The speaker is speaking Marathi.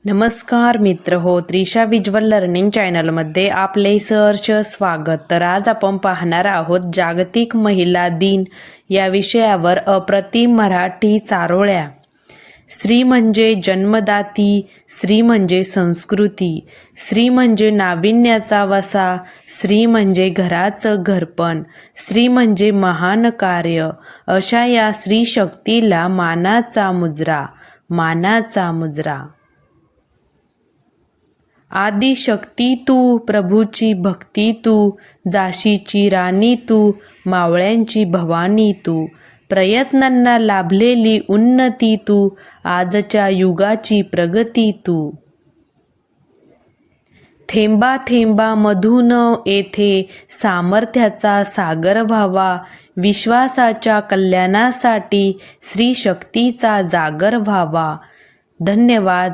नमस्कार मित्र हो, त्रिशा विज्युअल लर्निंग चॅनलमध्ये आपले सहर्ष स्वागत। तर आज आपण पाहणार आहोत जागतिक महिला दिन या विषयावर अप्रतिम मराठी चारोळ्या। स्त्री म्हणजे जन्मदाती, स्त्री म्हणजे संस्कृती, स्त्री म्हणजे नाविन्याचा वसा, स्त्री म्हणजे घराचं घरपण, स्त्री म्हणजे महान कार्य। अशा या स्त्री शक्तीला मानाचा मुजरा, मानाचा मुजरा। आदिशक्ती तू, प्रभूची भक्ती तू, झाशीची राणी तू, मावळ्यांची भवानी तू, प्रयत्नांना लाभलेली उन्नती तू, आजच्या युगाची प्रगती तू। थेंबा थेंबा मधून येथे सामर्थ्याचा सागर व्हावा, विश्वासाच्या कल्याणासाठी स्त्री शक्तीचा जागर व्हावा। धन्यवाद।